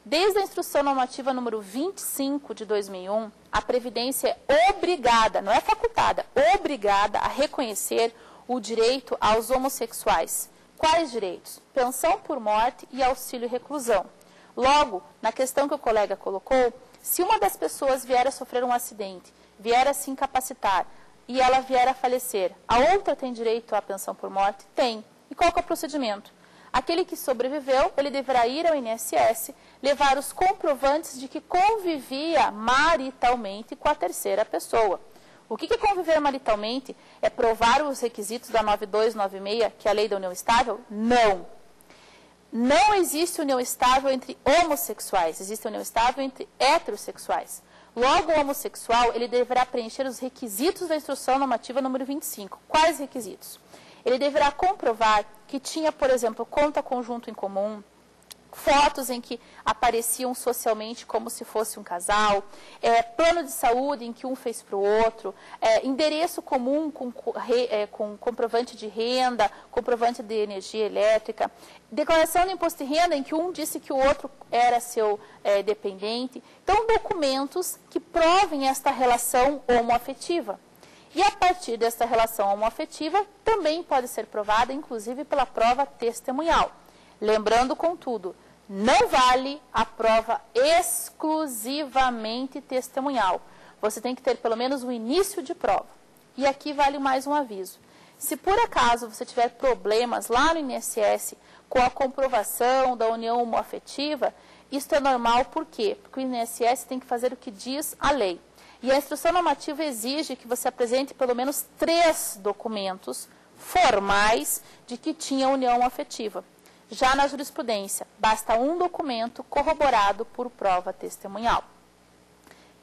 Desde a Instrução Normativa número 25 de 2001, a Previdência é obrigada, não é facultada, obrigada a reconhecer o direito aos homossexuais. Quais direitos? Pensão por morte e auxílio reclusão. Logo, na questão que o colega colocou, se uma das pessoas vier a sofrer um acidente, vier a se incapacitar, e ela vier a falecer, a outra tem direito à pensão por morte? Tem. E qual que é o procedimento? Aquele que sobreviveu, ele deverá ir ao INSS, levar os comprovantes de que convivia maritalmente com a terceira pessoa. O que é conviver maritalmente? É provar os requisitos da 9296, que é a lei da união estável? Não. Não existe união estável entre homossexuais, existe união estável entre heterossexuais. Logo, o homossexual, ele deverá preencher os requisitos da Instrução Normativa número 25. Quais requisitos? Ele deverá comprovar que tinha, por exemplo, conta conjunto em comum, fotos em que apareciam socialmente como se fosse um casal, plano de saúde em que um fez para o outro, endereço comum com comprovante de renda, comprovante de energia elétrica, declaração de imposto de renda em que um disse que o outro era seu dependente. Então, documentos que provem esta relação homoafetiva. E a partir desta relação homoafetiva, também pode ser provada, inclusive, pela prova testemunhal. Lembrando, contudo, não vale a prova exclusivamente testemunhal. Você tem que ter pelo menos um início de prova. E aqui vale mais um aviso. Se por acaso você tiver problemas lá no INSS com a comprovação da união homoafetiva, isso é normal, por quê? Porque o INSS tem que fazer o que diz a lei. E a Instrução Normativa exige que você apresente pelo menos 3 documentos formais de que tinha união afetiva. Já na jurisprudência, basta um documento corroborado por prova testemunhal.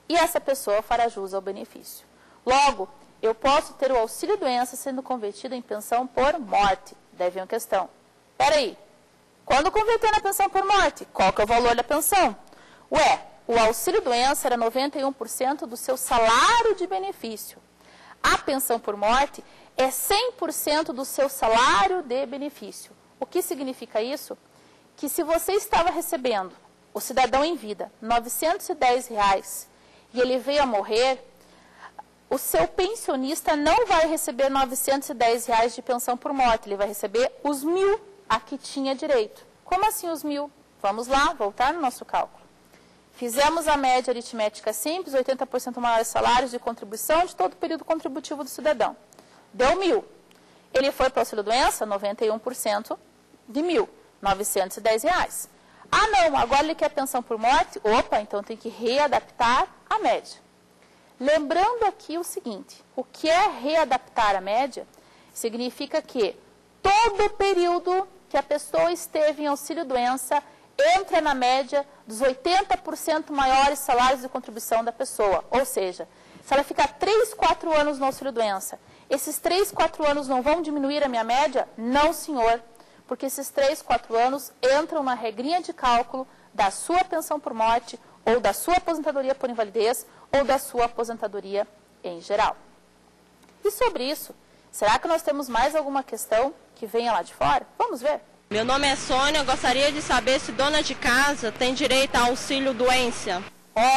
E essa pessoa fará jus ao benefício. Logo, eu posso ter o auxílio-doença sendo convertido em pensão por morte. Daí vem a questão. Espera aí, quando converter na pensão por morte, qual que é o valor da pensão? O auxílio-doença era 91% do seu salário de benefício. A pensão por morte é 100% do seu salário de benefício. O que significa isso? Que se você estava recebendo, o cidadão em vida, R$ 910 e ele veio a morrer, o seu pensionista não vai receber R$ 910 de pensão por morte, ele vai receber os 1.000 a que tinha direito. Como assim os 1.000? Vamos lá, voltar no nosso cálculo. Fizemos a média aritmética simples, 80% maiores salários de contribuição de todo o período contributivo do cidadão. Deu 1.000. Ele foi para o auxílio-doença, 91% de 1.000, R$ 910. Ah, não, agora ele quer pensão por morte? Opa, então tem que readaptar a média. Lembrando aqui o seguinte, o que é readaptar a média? Significa que todo o período que a pessoa esteve em auxílio-doença entra na média dos 80% maiores salários de contribuição da pessoa. Ou seja, se ela ficar 3, 4 anos no auxílio-doença, esses 3, 4 anos não vão diminuir a minha média? Não, senhor, porque esses 3, 4 anos entram na regrinha de cálculo da sua pensão por morte, ou da sua aposentadoria por invalidez, ou da sua aposentadoria em geral. E sobre isso, será que nós temos mais alguma questão que venha lá de fora? Vamos ver. Meu nome é Sônia, eu gostaria de saber se dona de casa tem direito a auxílio-doença.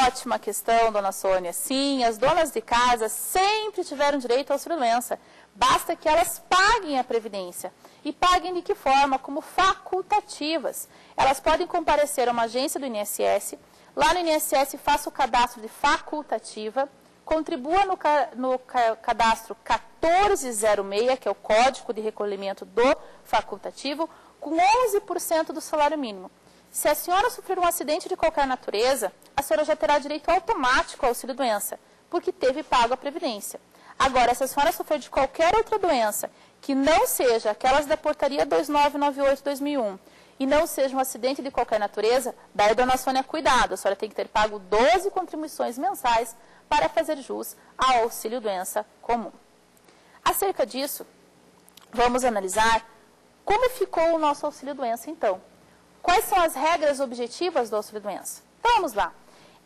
Ótima questão, dona Sônia. Sim, as donas de casa sempre tiveram direito ao auxílio-doença. Basta que elas paguem a previdência. E paguem de que forma? Como facultativas. Elas podem comparecer a uma agência do INSS. Lá no INSS, faça o cadastro de facultativa, contribua no cadastro 1406, que é o Código de Recolhimento do Facultativo, com 11% do salário mínimo. Se a senhora sofrer um acidente de qualquer natureza, a senhora já terá direito automático ao auxílio-doença, porque teve pago a previdência. Agora, se a senhora sofrer de qualquer outra doença, que não seja aquelas da portaria 2998/2001, e não seja um acidente de qualquer natureza, daí, dona Sônia, cuidado, a senhora tem que ter pago 12 contribuições mensais para fazer jus ao auxílio-doença comum. Acerca disso, vamos analisar como ficou o nosso auxílio-doença, então. Quais são as regras objetivas do auxílio-doença? Então, vamos lá.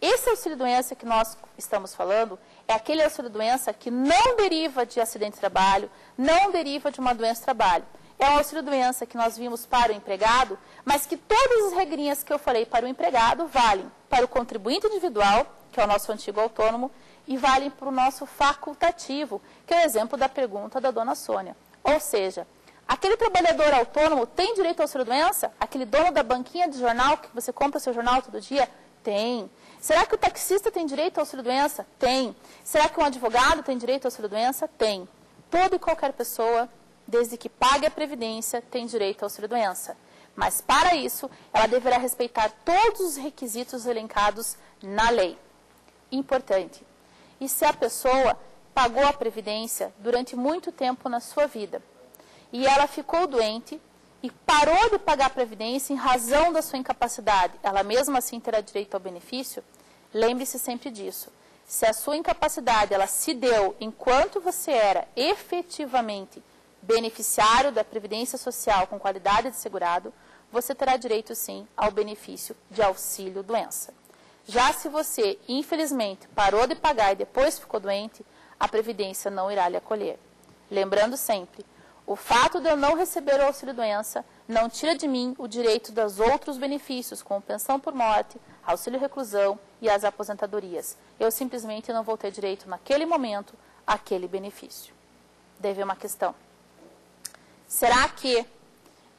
Esse auxílio-doença que nós estamos falando é aquele auxílio-doença que não deriva de acidente de trabalho, não deriva de uma doença de trabalho. É um auxílio-doença que nós vimos para o empregado, mas que todas as regrinhas que eu falei para o empregado valem para o contribuinte individual, que é o nosso antigo autônomo, e valem para o nosso facultativo, que é o exemplo da pergunta da dona Sônia. Ou seja, aquele trabalhador autônomo tem direito ao auxílio-doença? Aquele dono da banquinha de jornal, que você compra o seu jornal todo dia? Tem. Será que o taxista tem direito ao auxílio-doença? Tem. Será que um advogado tem direito ao auxílio-doença? Tem. Toda e qualquer pessoa, desde que pague a previdência, tem direito ao auxílio-doença. Mas, para isso, ela deverá respeitar todos os requisitos elencados na lei. Importante. E se a pessoa pagou a previdência durante muito tempo na sua vida, e ela ficou doente e parou de pagar a previdência em razão da sua incapacidade, ela mesmo assim terá direito ao benefício? Lembre-se sempre disso. Se a sua incapacidade ela se deu enquanto você era efetivamente beneficiário da Previdência Social com qualidade de segurado, você terá direito, sim, ao benefício de auxílio-doença. Já se você, infelizmente, parou de pagar e depois ficou doente, a Previdência não irá lhe acolher. Lembrando sempre, o fato de eu não receber o auxílio-doença não tira de mim o direito dos outros benefícios, como pensão por morte, auxílio-reclusão e as aposentadorias. Eu simplesmente não vou ter direito, naquele momento, àquele benefício. Deve uma questão. Será que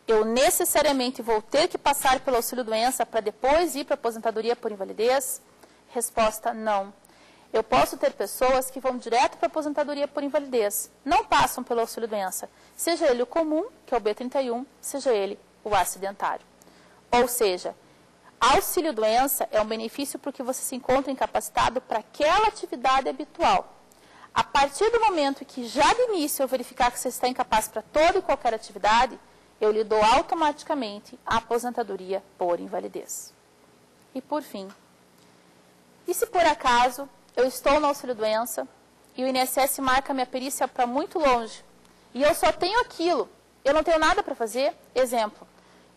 eu necessariamente vou ter que passar pelo auxílio-doença para depois ir para a aposentadoria por invalidez? Resposta, não. Eu posso ter pessoas que vão direto para a aposentadoria por invalidez, não passam pelo auxílio-doença, seja ele o comum, que é o B31, seja ele o acidentário. Ou seja, auxílio-doença é um benefício porque você se encontra incapacitado para aquela atividade habitual. A partir do momento que já de início eu verificar que você está incapaz para toda e qualquer atividade, eu lhe dou automaticamente a aposentadoria por invalidez. E por fim, e se por acaso eu estou no auxílio-doença e o INSS marca minha perícia para muito longe e eu só tenho aquilo, eu não tenho nada para fazer? Exemplo,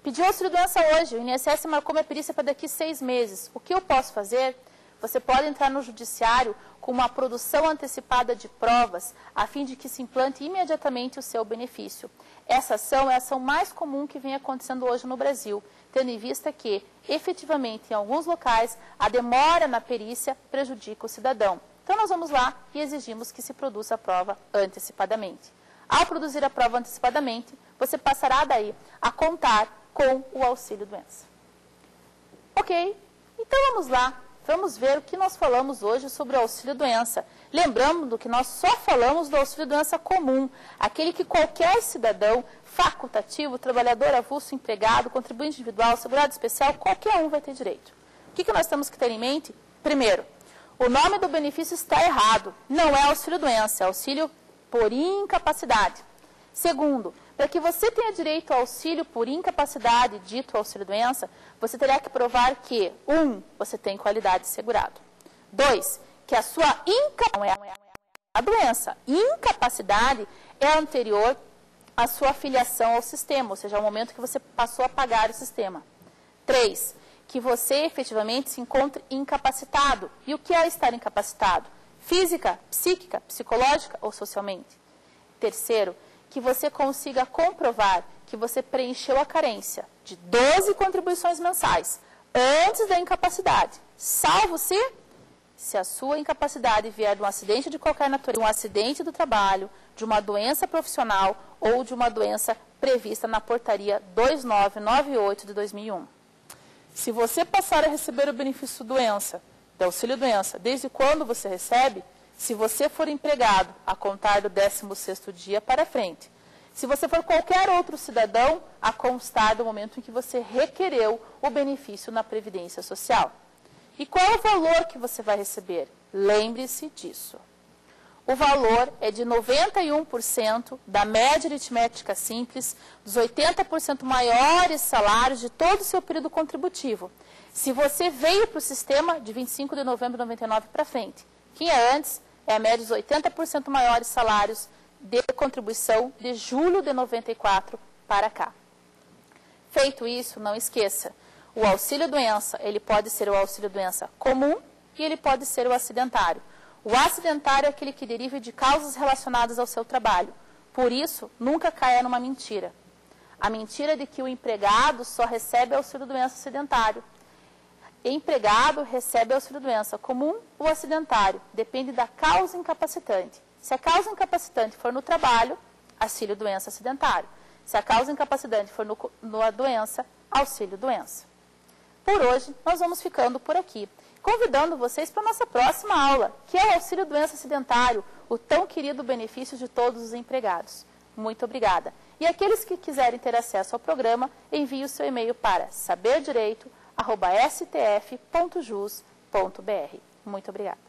pedi auxílio-doença hoje, o INSS marcou minha perícia para daqui 6 meses. O que eu posso fazer? Você pode entrar no judiciário com uma produção antecipada de provas, a fim de que se implante imediatamente o seu benefício. Essa ação é a ação mais comum que vem acontecendo hoje no Brasil, tendo em vista que, efetivamente, em alguns locais, a demora na perícia prejudica o cidadão. Então, nós vamos lá e exigimos que se produza a prova antecipadamente. Ao produzir a prova antecipadamente, você passará daí a contar com o auxílio-doença. Ok? Então, vamos lá. Vamos ver o que nós falamos hoje sobre o auxílio-doença. Lembrando que nós só falamos do auxílio-doença comum, aquele que qualquer cidadão, facultativo, trabalhador avulso, empregado, contribuinte individual, segurado especial, qualquer um vai ter direito. O que nós temos que ter em mente? Primeiro, o nome do benefício está errado. Não é auxílio-doença, é auxílio por incapacidade. Segundo, para que você tenha direito ao auxílio por incapacidade, dito auxílio-doença, você terá que provar que, 1, você tem qualidade de segurado. 2, que a sua incapacidade não é a doença. Incapacidade é anterior à sua afiliação ao sistema, ou seja, ao momento que você passou a pagar o sistema. 3, que você efetivamente se encontre incapacitado. E o que é estar incapacitado? Física, psíquica, psicológica ou socialmente? Terceiro, que você consiga comprovar que você preencheu a carência de 12 contribuições mensais antes da incapacidade, salvo se a sua incapacidade vier de um acidente de qualquer natureza, de um acidente do trabalho, de uma doença profissional ou de uma doença prevista na portaria 2998 de 2001. Se você passar a receber o benefício doença, do auxílio-doença, desde quando você recebe, se você for empregado, a contar do 16º dia para frente. Se você for qualquer outro cidadão, a constar do momento em que você requereu o benefício na Previdência Social. E qual é o valor que você vai receber? Lembre-se disso. O valor é de 91% da média aritmética simples, dos 80% maiores salários de todo o seu período contributivo. Se você veio para o sistema de 25 de novembro de 99 para frente, que é antes, é a média dos 80% maiores salários de contribuição de julho de 94 para cá. Feito isso, não esqueça, o auxílio-doença, ele pode ser o auxílio-doença comum e ele pode ser o acidentário. O acidentário é aquele que deriva de causas relacionadas ao seu trabalho. Por isso, nunca caia numa mentira. A mentira de que o empregado só recebe auxílio-doença acidentário. Empregado recebe auxílio-doença comum ou acidentário. Depende da causa incapacitante. Se a causa incapacitante for no trabalho, auxílio-doença acidentário. Se a causa incapacitante for na doença, auxílio-doença. Por hoje, nós vamos ficando por aqui, convidando vocês para a nossa próxima aula, que é o auxílio-doença acidentário, o tão querido benefício de todos os empregados. Muito obrigada. E aqueles que quiserem ter acesso ao programa, envie o seu e-mail para saberdireito@stf.jus.br. Muito obrigada.